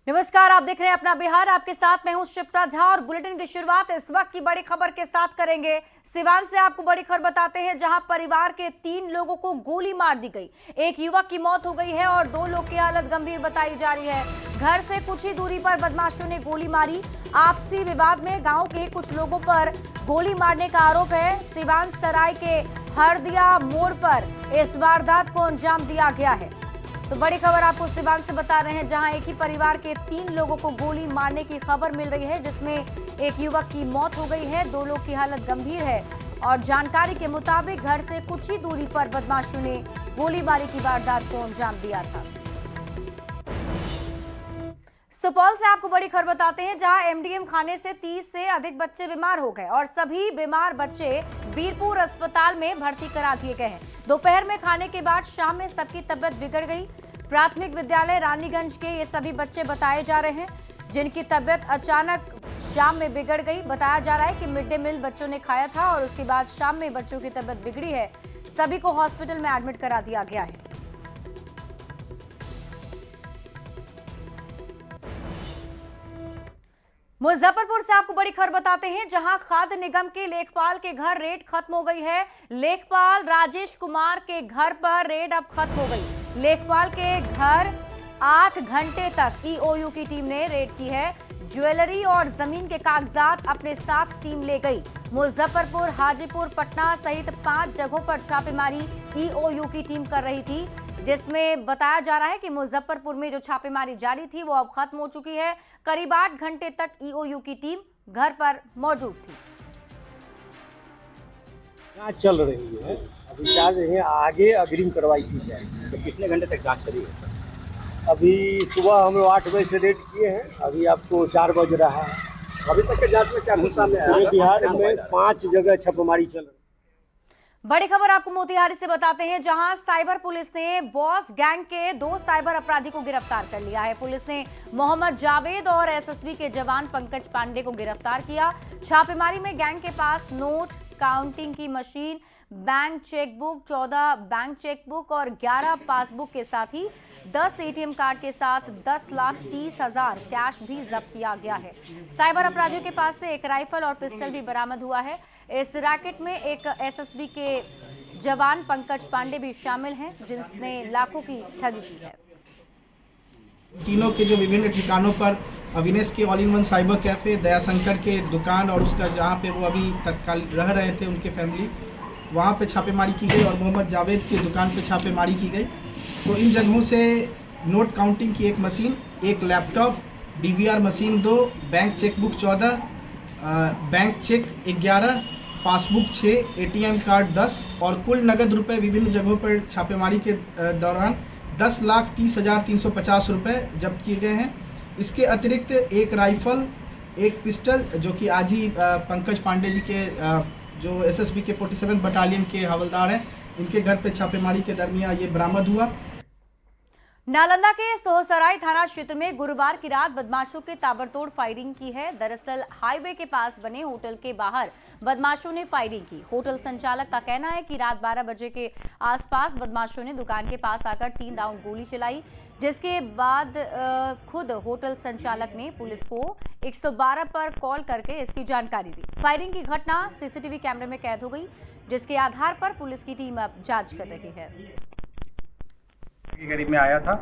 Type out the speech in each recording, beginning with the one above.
नमस्कार, आप देख रहे हैं अपना बिहार। आपके साथ मैं हूं शिप्रा झा और बुलेटिन की शुरुआत इस वक्त की बड़ी खबर के साथ करेंगे। सिवान से आपको बड़ी खबर बताते हैं, जहां परिवार के 3 लोगों को गोली मार दी गई। एक युवक की मौत हो गई है और 2 लोग की हालत गंभीर बताई जा रही है। घर से कुछ ही दूरी पर बदमाशों ने गोली मारी। आपसी विवाद में गाँव के कुछ लोगों पर गोली मारने का आरोप है। सिवान सराय के हरदिया मोड़ पर इस वारदात को अंजाम दिया गया है। तो बड़ी खबर आपको सिवान से बता रहे हैं, जहां एक ही परिवार के 3 लोगों को गोली मारने की खबर मिल रही है, जिसमें एक युवक की मौत हो गई है, 2 लोग की हालत गंभीर है। और जानकारी के मुताबिक घर से कुछ ही दूरी पर बदमाशों ने गोलीबारी की वारदात को अंजाम दिया था। सुपौल से आपको बड़ी खबर बताते हैं, जहां एमडीएम खाने से 30 से अधिक बच्चे बीमार हो गए और सभी बीमार बच्चे बीरपुर अस्पताल में भर्ती करा दिए गए हैं। दोपहर में खाने के बाद शाम में सबकी तबीयत बिगड़ गई। प्राथमिक विद्यालय रानीगंज के ये सभी बच्चे बताए जा रहे हैं, जिनकी तबीयत अचानक शाम में बिगड़ गई। बताया जा रहा है कि मिड डे मील बच्चों ने खाया था और उसके बाद शाम में बच्चों की तबीयत बिगड़ी है। सभी को हॉस्पिटल में एडमिट करा दिया गया है। मुजफ्फरपुर से आपको बड़ी खबर बताते हैं, जहां खाद्य निगम के लेखपाल के घर रेड खत्म हो गई है। लेखपाल राजेश कुमार के घर पर रेड अब खत्म हो गई। लेखपाल के घर 8 घंटे तक ईओयू की टीम ने रेड की है। ज्वेलरी और जमीन के कागजात अपने साथ टीम ले गई। मुजफ्फरपुर, हाजीपुर, पटना सहित 5 जगहों पर छापेमारी ईओयू की टीम कर रही थी, जिसमें बताया जा रहा है कि मुजफ्फरपुर में जो छापेमारी जारी थी वो अब खत्म हो चुकी है। करीब 8 घंटे तक ईओयू की टीम घर पर मौजूद थी। जांच चल रही है, अभी जा रहे हैं, आगे अग्रिम कार्रवाई की जाएगी। तो कितने घंटे तक जांच चली है सर? अभी सुबह हम लोग 8 बजे से रेड किए हैं, अभी आपको 4 बज रहा है। अभी तक के जांच में क्या कुछ सामने आया? पूरे बिहार में 5 जगह छापेमारी चल रही है। बड़ी खबर आपको मोतिहारी से बताते हैं, जहां साइबर पुलिस ने बॉस गैंग के 2 साइबर अपराधी को गिरफ्तार कर लिया है। पुलिस ने मोहम्मद जावेद और एसएसबी के जवान पंकज पांडे को गिरफ्तार किया। छापेमारी में गैंग के पास नोट, काउंटिंग की machine, bank chequebook, 14 bank chequebook और 11 पासबुक के साथ ही 10 एटीएम कार्ड के साथ 10,30,000 कैश भी जब्त किया गया है। साइबर अपराधियों के पास से एक राइफल और पिस्टल भी बरामद हुआ है। इस रैकेट में एक एसएसबी के जवान पंकज पांडे भी शामिल हैं, जिसने लाखों की ठगी की है। तीनों के जो विभिन्न ठिकानों पर अविनेश के all in one cyber cafe, Dayashankar के दुकान और उसका जहां पे वो अभी तत्काल रह रहे थे उनके फैमिली, वहां पे छापेमारी की गई और मोहम्मद जावेद की दुकान पे छापेमारी की गई। तो इन जगहों से नोट काउंटिंग की एक मशीन, एक laptop, DVR machine 2, bank chequebook 14, bank cheque 11, passbook 6, ATM card 10 और कुल नगद रुपए विभिन्न जगहों पर छापेमारी के दौरान 10,30,350 रुपये जब्त किए गए हैं। इसके अतिरिक्त एक राइफल, एक पिस्टल, जो कि आज ही पंकज पांडे जी के जो एसएसबी के 47 बटालियन के हवलदार हैं, इनके घर पे छापेमारी के दरमियान ये बरामद हुआ। नालंदा के सोहसराय थाना क्षेत्र में गुरुवार की रात बदमाशों के ताबड़तोड़ फायरिंग की है। दरअसल हाईवे के पास बने होटल के बाहर बदमाशों ने फायरिंग की। होटल संचालक का कहना है कि रात 12 बजे के आसपास बदमाशों ने दुकान के पास आकर 3 राउंड गोली चलाई, जिसके बाद खुद होटल संचालक ने पुलिस को 112 पर कॉल करके इसकी जानकारी दी। फायरिंग की घटना सीसीटीवी कैमरे में कैद हो गई, जिसके आधार पर पुलिस की टीम अब जांच कर रही है। के करीब में आया था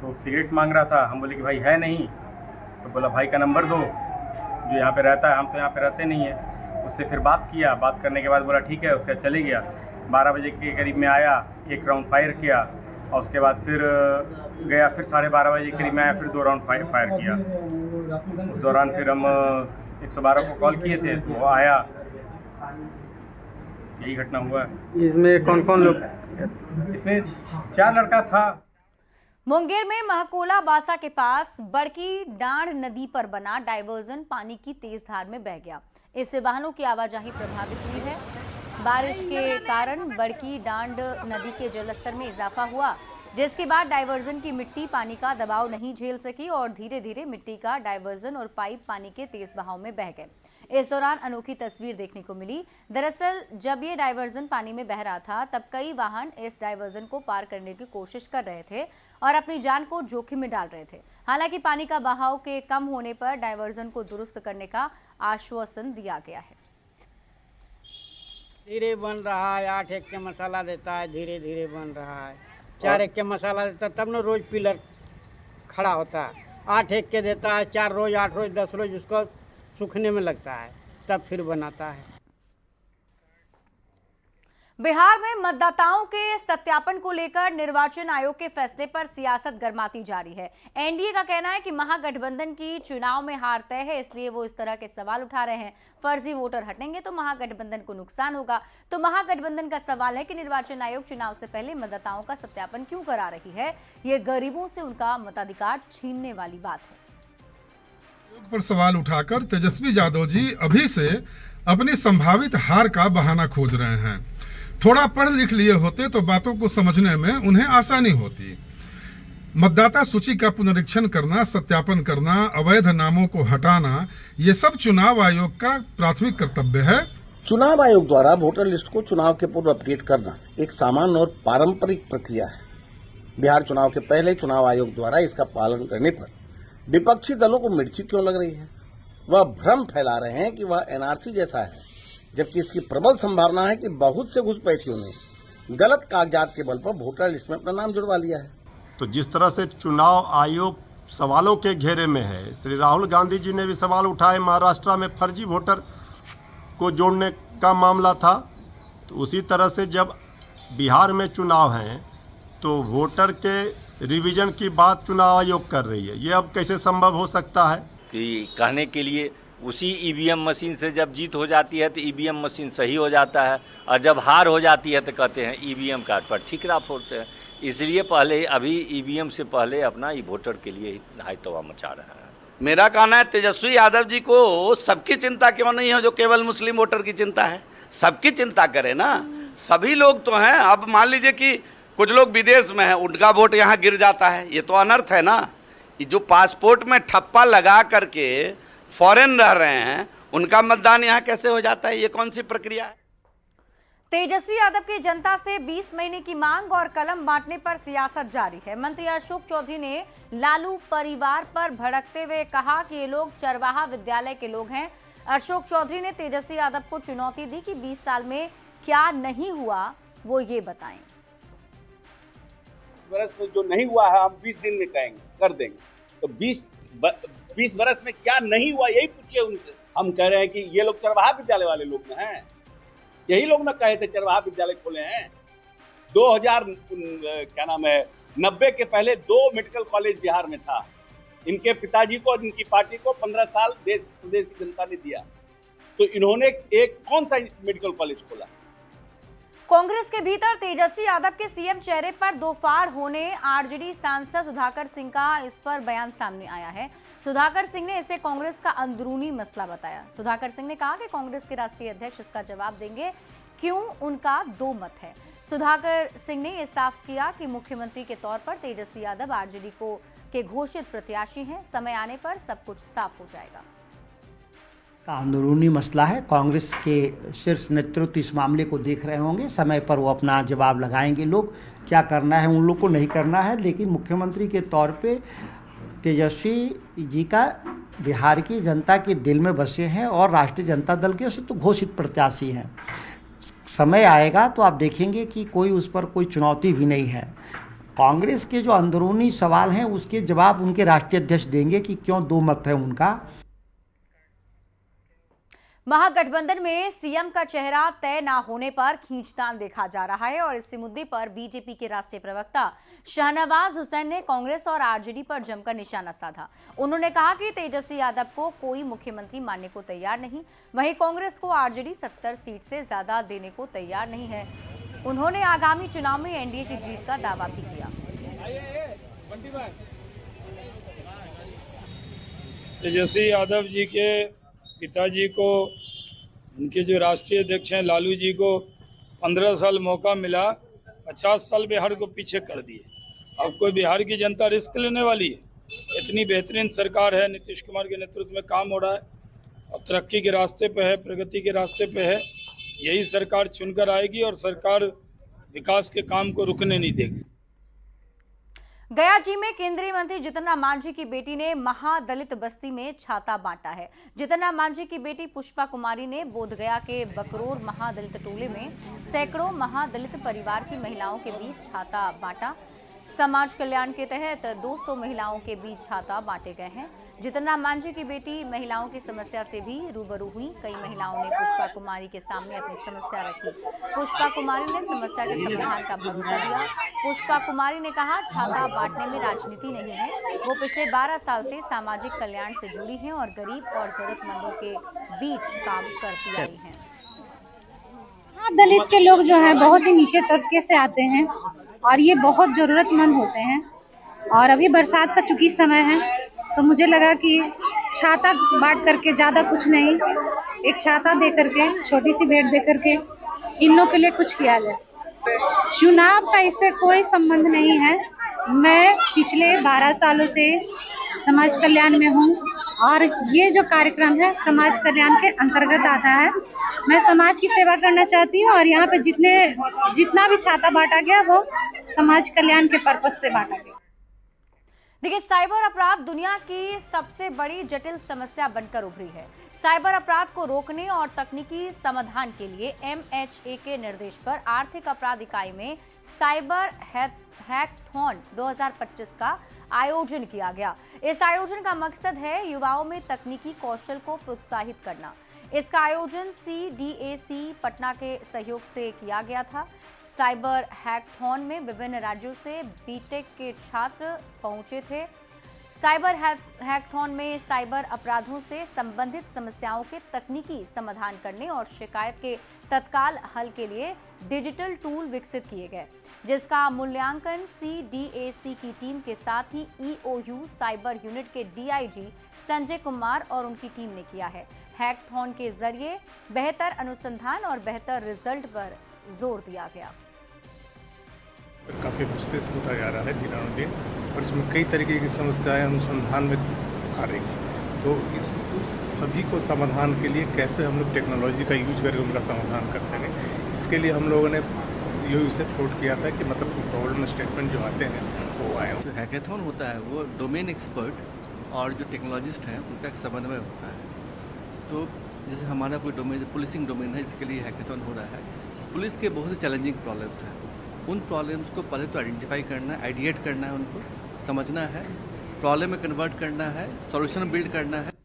तो सिगरेट मांग रहा था। हम बोले कि भाई है नहीं, तो बोला भाई का नंबर दो जो यहाँ पे रहता है, हम तो यहाँ पे रहते नहीं है। उससे फिर बात किया, बात करने के बाद बोला ठीक है, उसका चले गया। 12 बजे के करीब में आया, 1 राउंड फायर किया और उसके बाद फिर गया, फिर 12:30 बजे के करीब में आया, फिर 2 राउंड फायर किया। उस दौरान फिर हम 112 को कॉल किए थे तो वो आया। यही घटना हुआ। इसमें कौन कौन लोग? इसमें 4 लड़का था। मुंगेर में महकोला बासा के पास बड़की डांड नदी पर बना डायवर्जन पानी की तेज धार में बह गया। इससे वाहनों की आवाजाही प्रभावित हुई है। बारिश के कारण बड़की डांड नदी के जलस्तर में इजाफा हुआ, जिसके बाद डायवर्जन की मिट्टी पानी का दबाव नहीं झेल सकी और धीरे धीरे मिट्टी का डायवर्जन और पाइप पानी के तेज बहाव में बह गए। इस दौरान अनोखी तस्वीर देखने को मिली। दरअसल जब ये डायवर्जन पानी में बह रहा था, तब कई वाहन इस डायवर्जन को पार करने की कोशिश कर रहे थे और अपनी जान को जोखिम में डाल रहे थे। हालांकि पानी का बहाव के कम होने पर डायवर्जन को दुरुस्त करने का आश्वासन दिया गया है। धीरे बन रहा है, 8 एक के मसाला देता है, धीरे धीरे बन रहा है। 4 एक के मसाला देता है तब न रोज पिलर खड़ा होता है। 8 एक के देता है, 4 रोज 8 रोज 10 रोज उसको सूखने में लगता है, तब फिर बनाता है। बिहार में मतदाताओं के सत्यापन को लेकर निर्वाचन आयोग के फैसले पर सियासत गर्माती जारी है। एनडीए का कहना है कि महागठबंधन की चुनाव में हार तय है, इसलिए वो इस तरह के सवाल उठा रहे हैं। फर्जी वोटर हटेंगे तो महागठबंधन को नुकसान होगा। तो महागठबंधन का सवाल है कि निर्वाचन आयोग चुनाव से पहले मतदाताओं का सत्यापन क्यों करा रही है। ये गरीबों से उनका मताधिकार छीनने वाली बात है। पर सवाल उठाकर तेजस्वी यादव जी अभी से अपनी संभावित हार का बहाना खोज रहे हैं। थोड़ा पढ़ लिख लिए होते तो बातों को समझने में उन्हें आसानी होती। मतदाता सूची का पुनरीक्षण करना, सत्यापन करना, अवैध नामों को हटाना, ये सब चुनाव आयोग का प्राथमिक कर्तव्य है। चुनाव आयोग द्वारा वोटर लिस्ट को चुनाव के पूर्व अपडेट करना एक सामान्य और पारंपरिक प्रक्रिया है। बिहार चुनाव के पहले चुनाव आयोग द्वारा इसका पालन करने पर विपक्षी दलों को मिर्ची क्यों लग रही है? वह भ्रम फैला रहे हैं कि वह एनआरसी जैसा है, जबकि इसकी प्रबल संभावना है कि बहुत से घुसपैठियों ने गलत कागजात के बल पर वोटर लिस्ट में अपना नाम जुड़वा लिया है। तो जिस तरह से चुनाव आयोग सवालों के घेरे में है, श्री राहुल गांधी जी ने भी सवाल उठाए महाराष्ट्र में फर्जी वोटर को जोड़ने का मामला था, तो उसी तरह से जब बिहार में चुनाव हैं तो वोटर के रिवीजन की बात चुनाव आयोग कर रही है। ये अब कैसे संभव हो सकता है कि कहने के लिए उसी ईवीएम मशीन से जब जीत हो जाती है तो ईवीएम मशीन सही हो जाता है, और जब हार हो जाती है तो कहते हैं ईवीएम कार्ड पर ठीकरा फोड़ते हैं। इसलिए पहले अभी ईवीएम से पहले अपना ये वोटर के लिए हाई तवा मचा रहा है। मेरा कहना है तेजस्वी यादव जी को सबकी चिंता क्यों नहीं है जो केवल मुस्लिम वोटर की चिंता है। सबकी चिंता करे ना, सभी लोग तो हैं। अब मान लीजिए कि कुछ लोग विदेश में हैं, उनका वोट यहाँ गिर जाता है, ये तो अनर्थ है ना। ये जो पासपोर्ट में ठप्पा लगा करके फॉरेन रह रहे हैं, उनका मतदान यहाँ कैसे हो जाता है? ये कौन सी प्रक्रिया है? तेजस्वी यादव की जनता से 20 महीने की मांग और कलम बांटने पर सियासत जारी है। मंत्री अशोक चौधरी ने लालू परिवार पर भड़कते हुए कहा कि ये लोग चरवाहा विद्यालय के लोग हैं। अशोक चौधरी ने तेजस्वी यादव को चुनौती दी कि 20 साल में क्या नहीं हुआ वो ये बताएं। बरस में जो नहीं हुआ है हम 20 दिन में कहेंगे, कर देंगे। तो 20 बरस में क्या नहीं हुआ यही पूछिए उनसे। हम कह रहे हैं कि ये लोग चरवाहा विद्यालय वाले लोग न हैं, यही लोग न कहे थे चरवाहा विद्यालय खोले हैं। 90 के पहले 2 मेडिकल कॉलेज बिहार में था। इनके पिताजी को और इनकी पार्टी को 15 साल प्रदेश की जनता ने दिया, तो इन्होंने एक कौन सा मेडिकल कॉलेज खोला? कांग्रेस के भीतर तेजस्वी यादव के सीएम चेहरे पर दो फाड़ होने आरजेडी सांसद सुधाकर सिंह का इस पर बयान सामने आया है। सुधाकर सिंह ने इसे कांग्रेस का अंदरूनी मसला बताया। सुधाकर सिंह ने कहा कि कांग्रेस के राष्ट्रीय अध्यक्ष इसका जवाब देंगे, क्यों उनका दो मत है। सुधाकर सिंह ने यह साफ किया कि मुख्यमंत्री के तौर पर तेजस्वी यादव आरजेडी के घोषित प्रत्याशी हैं। समय आने पर सब कुछ साफ हो जाएगा। का अंदरूनी मसला है। कांग्रेस के शीर्ष नेतृत्व इस मामले को देख रहे होंगे, समय पर वो अपना जवाब लगाएंगे। लोग क्या करना है उन लोग को नहीं करना है, लेकिन मुख्यमंत्री के तौर पे तेजस्वी जी का बिहार की जनता के दिल में बसे हैं और राष्ट्रीय जनता दल के तो घोषित प्रत्याशी हैं। समय आएगा तो आप देखेंगे कि कोई उस पर कोई चुनौती भी नहीं है। कांग्रेस के जो अंदरूनी सवाल हैं उसके जवाब उनके राष्ट्रीय अध्यक्ष देंगे कि क्यों दो मत है उनका। महागठबंधन में सीएम का चेहरा तय न होने पर खींचतान देखा जा रहा है और इसी मुद्दे पर बीजेपी के राष्ट्रीय प्रवक्ता शाहनवाज हुसैन ने कांग्रेस और आरजेडी पर जमकर निशाना साधा। उन्होंने कहा कि तेजस्वी यादव को कोई मुख्यमंत्री मानने को तैयार नहीं, वहीं कांग्रेस को आरजेडी 70 सीट से ज्यादा देने को तैयार नहीं है। उन्होंने आगामी चुनाव में एनडीए की जीत का दावा भी किया। तेजस्वी यादव जी के पिताजी को, उनके जो राष्ट्रीय अध्यक्ष हैं लालू जी को 15 साल मौका मिला, 50 साल बिहार को पीछे कर दिए। अब कोई बिहार की जनता रिस्क लेने वाली है? इतनी बेहतरीन सरकार है, नीतीश कुमार के नेतृत्व में काम हो रहा है, अब तरक्की के रास्ते पे है, प्रगति के रास्ते पे है। यही सरकार चुनकर आएगी और सरकार विकास के काम को रुकने नहीं देगी। गया जी में केंद्रीय मंत्री जितन राम मांझी की बेटी ने महादलित बस्ती में छाता बांटा है। जितन राम मांझी की बेटी पुष्पा कुमारी ने बोधगया के बकरोर महादलित टोले में सैकड़ों महादलित परिवार की महिलाओं के बीच छाता बांटा। समाज कल्याण के तहत 200 महिलाओं के बीच छाता बांटे गए हैं। जितन राम मांझी की बेटी महिलाओं की समस्या से भी रूबरू हुई। कई महिलाओं ने पुष्पा कुमारी के सामने अपनी समस्या रखी। पुष्पा कुमारी ने समस्या के समाधान का भरोसा दिया। पुष्पा कुमारी ने कहा, छाता बांटने में राजनीति नहीं है। वो पिछले 12 साल से सामाजिक कल्याण से जुड़ी हैं और गरीब और जरूरतमंदों के बीच काम करती आई हैं। दलित के लोग जो हैं बहुत ही नीचे तबके से आते हैं और ये बहुत जरूरतमंद होते हैं। और अभी बरसात का चूंकि समय है तो मुझे लगा कि छाता बांट करके ज़्यादा कुछ नहीं, एक छाता दे करके, छोटी सी भेंट दे करके इन लोगों के लिए कुछ किया जाए। चुनाव का इससे कोई संबंध नहीं है। मैं पिछले 12 सालों से समाज कल्याण में हूँ और ये जो कार्यक्रम है समाज कल्याण के अंतर्गत आता है। मैं समाज की सेवा करना चाहती हूँ और यहाँ पे जितना भी छाता बांटा गया वो समाज कल्याण के पर्पज से बांटा गया। देखिए, साइबर अपराध दुनिया की सबसे बड़ी जटिल समस्या बनकर उभरी है। साइबर अपराध को रोकने और तकनीकी समाधान के लिए MHA के निर्देश पर आर्थिक अपराध इकाई में साइबर हैकथॉन 2025 का आयोजन किया गया। इस आयोजन का मकसद है युवाओं में तकनीकी कौशल को प्रोत्साहित करना। इसका आयोजन CDAC पटना के सहयोग से किया गया था। साइबर हैकथॉन में विभिन्न राज्यों से बीटेक के छात्र पहुंचे थे। साइबर हैकथॉन में साइबर अपराधों से संबंधित समस्याओं के तकनीकी समाधान करने और शिकायत के तत्काल हल के लिए डिजिटल टूल विकसित किए गए, जिसका मूल्यांकन CDAC की टीम के साथ ही EOU साइबर यूनिट के DIG संजय कुमार और उनकी टीम ने किया है। हैकथॉन के जरिए बेहतर अनुसंधान और बेहतर रिजल्ट पर जोर दिया गया। काफ़ी विस्तृत होता जा रहा है दिनानुदिन और इसमें कई तरीके की समस्याएं अनुसंधान में आ रही हैं। तो इस सभी को समाधान के लिए कैसे हम लोग टेक्नोलॉजी का यूज करके उनका समाधान कर सकें, इसके लिए हम लोगों ने यूँ से फ्लोट किया था कि मतलब प्रॉब्लम स्टेटमेंट जो आते हैं वो आए। जो हैकेथॉन होता है वो डोमेन एक्सपर्ट और जो टेक्नोलॉजिस्ट हैं उनका एक समन्वय होता है। तो जैसे हमारा कोई डोमेन पुलिसिंग डोमेन है, इसके लिए हैकेथॉन हो रहा है। पुलिस के बहुत से चैलेंजिंग प्रॉब्लम्स हैं, उन प्रॉब्लम्स को पहले तो आइडेंटिफाई करना है, आइडिएट करना है, उनको समझना है, प्रॉब्लम में कन्वर्ट करना है, सॉल्यूशन बिल्ड करना है।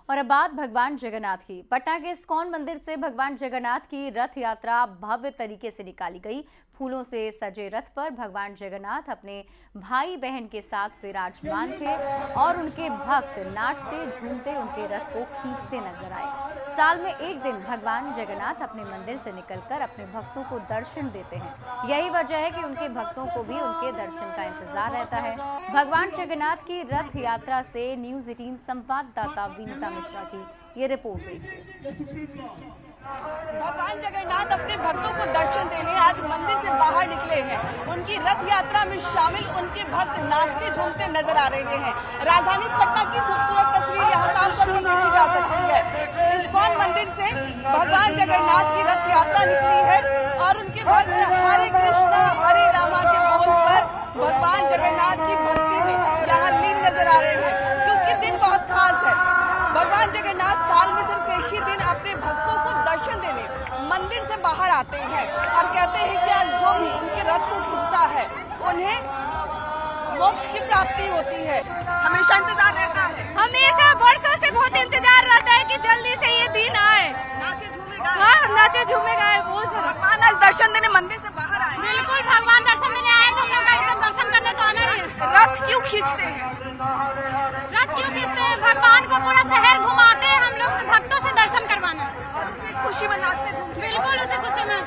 और अब बात भगवान जगन्नाथ की। पटना के इस्कॉन मंदिर से भगवान जगन्नाथ की रथ यात्रा भव्य तरीके से निकाली गई। फूलों से सजे रथ पर भगवान जगन्नाथ अपने भाई बहन के साथ विराजमान थे और उनके भक्त नाचते झूमते उनके रथ को खींचते नजर आए। साल में एक दिन भगवान जगन्नाथ अपने मंदिर से निकलकर अपने भक्तों को दर्शन देते हैं। यही वजह है कि उनके भक्तों को भी उनके दर्शन का इंतजार रहता है। भगवान जगन्नाथ की रथ यात्रा से न्यूज़ 18 संवाददाता विनीता मिश्रा की ये रिपोर्ट देखिए। भगवान जगन्नाथ अपने भक्तों को दर्शन देने आज मंदिर से बाहर निकले हैं। उनकी रथ यात्रा में शामिल उनके भक्त नाचते झूमते नजर आ रहे हैं। राजधानी पटना की खूबसूरत तस्वीर यहाँ साफ तौर पर देखी जा सकती है। इस्कॉन मंदिर से भगवान जगन्नाथ की रथ यात्रा निकली है और उनके भक्त हरे कृष्णा हरे रामा के बोल पर भगवान जगन्नाथ की भक्ति में यहाँ लीन नजर आ रहे हैं, क्योंकि दिन बहुत खास है। भगवान जगन्नाथ साल में सिर्फ एक ही दिन अपने भक्तों को दर्शन देने मंदिर से बाहर आते हैं और कहते हैं कि आज जो भी उनके रथ को खींचता है उन्हें मोक्ष की प्राप्ति होती है। हमेशा इंतजार रहता है, हमेशा वर्षों से बहुत इंतजार रहता है कि जल्दी से ये दिन आए। नाचे झूमे गाए, हाँ नाचे झूमे गाए। भगवान आज दर्शन देने मंदिर से बाहर आए। बिल्कुल भगवान दर्शन देने आए तो हम लोग एकदम दर्शन करने तो आना ही है। रथ क्यों खींचते हैं? रथ क्यों खींचते हैं? भगवान को पूरा शहर घुमाते हैं हम लोग, भक्तों से दर्शन करवाना और उसी खुशी में नाचते झूमते। बिल्कुल उसी खुशी में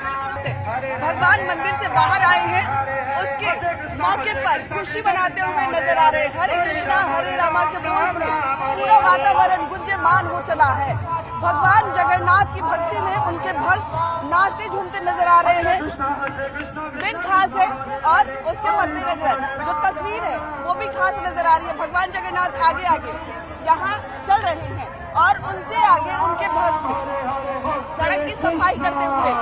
भगवान मंदिर से बाहर आए हैं, उसके मौके पर खुशी मनाते हुए नजर आ रहे हैं। हरे कृष्णा हरे रामा के बोल से पूरा वातावरण गुंजयमान हो चला है। भगवान जगन्नाथ की भक्ति में उनके भक्त नाचते झूमते नजर आ रहे हैं। दिन खास है और उसके मद्देनजर जो तस्वीर है वो भी खास नजर आ रही है। भगवान जगन्नाथ आगे आगे यहाँ चल रहे हैं और उनसे आगे उनके भक्त सड़क की सफाई करते हुए,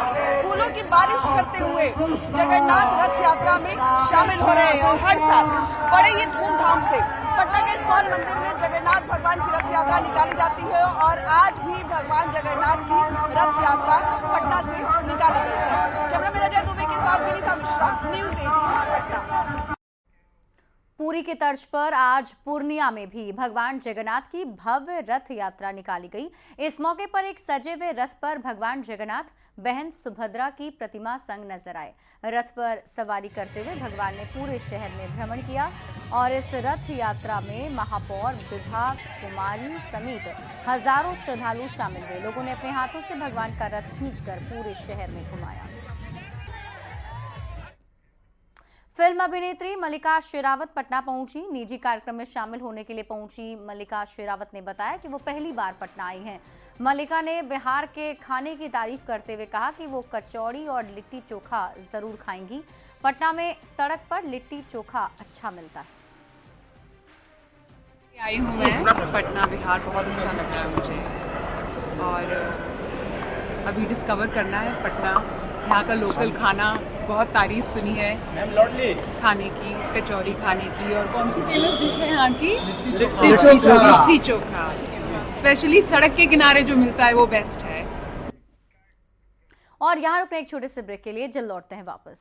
फूलों की बारिश करते हुए जगन्नाथ रथ यात्रा में शामिल हो रहे हैं। और हर साल बड़े ही धूमधाम से पटना के इस्कॉन मंदिर में जगन्नाथ भगवान की रथ यात्रा निकाली जाती है और आज भी भगवान जगन्नाथ की रथ यात्रा पटना से निकाली गई है। कैमरामैन अजय दुबे के साथ विनीता मिश्रा, न्यूज़ 18 पटना। पुरी की तर्ज पर आज पूर्णिया में भी भगवान जगन्नाथ की भव्य रथ यात्रा निकाली गई। इस मौके पर एक सजे हुए रथ पर भगवान जगन्नाथ बहन सुभद्रा की प्रतिमा संग नजर आए। रथ पर सवारी करते हुए भगवान ने पूरे शहर में भ्रमण किया और इस रथ यात्रा में महापौर, विभाग, कुमारी समेत हजारों श्रद्धालु शामिल हुए। लोगों ने अपने हाथों से भगवान का रथ खींचकर पूरे शहर में घुमाया। फिल्म अभिनेत्री मल्लिका शेरावत पटना पहुंची। निजी कार्यक्रम में शामिल होने के लिए पहुंची मल्लिका शेरावत ने बताया कि वो पहली बार पटना आई हैं। मल्लिका ने बिहार के खाने की तारीफ करते हुए कहा कि वो कचौड़ी और लिट्टी चोखा जरूर खाएंगी। पटना में सड़क पर लिट्टी चोखा अच्छा मिलता है। आई हूँ मैं पटना, बिहार बहुत अच्छा लग रहा है मुझे और अभी डिस्कवर करना है पटना। यहाँ का लोकल खाना बहुत तारीफ सुनी है खाने की, कचौरी खाने की। और कौन सी फेमस डिश है यहाँ की? लिट्टी चोखा। स्पेशली सड़क के किनारे जो मिलता है वो बेस्ट है। और यहाँ रुकने एक छोटे से ब्रेक के लिए जल्द लौटते हैं वापस।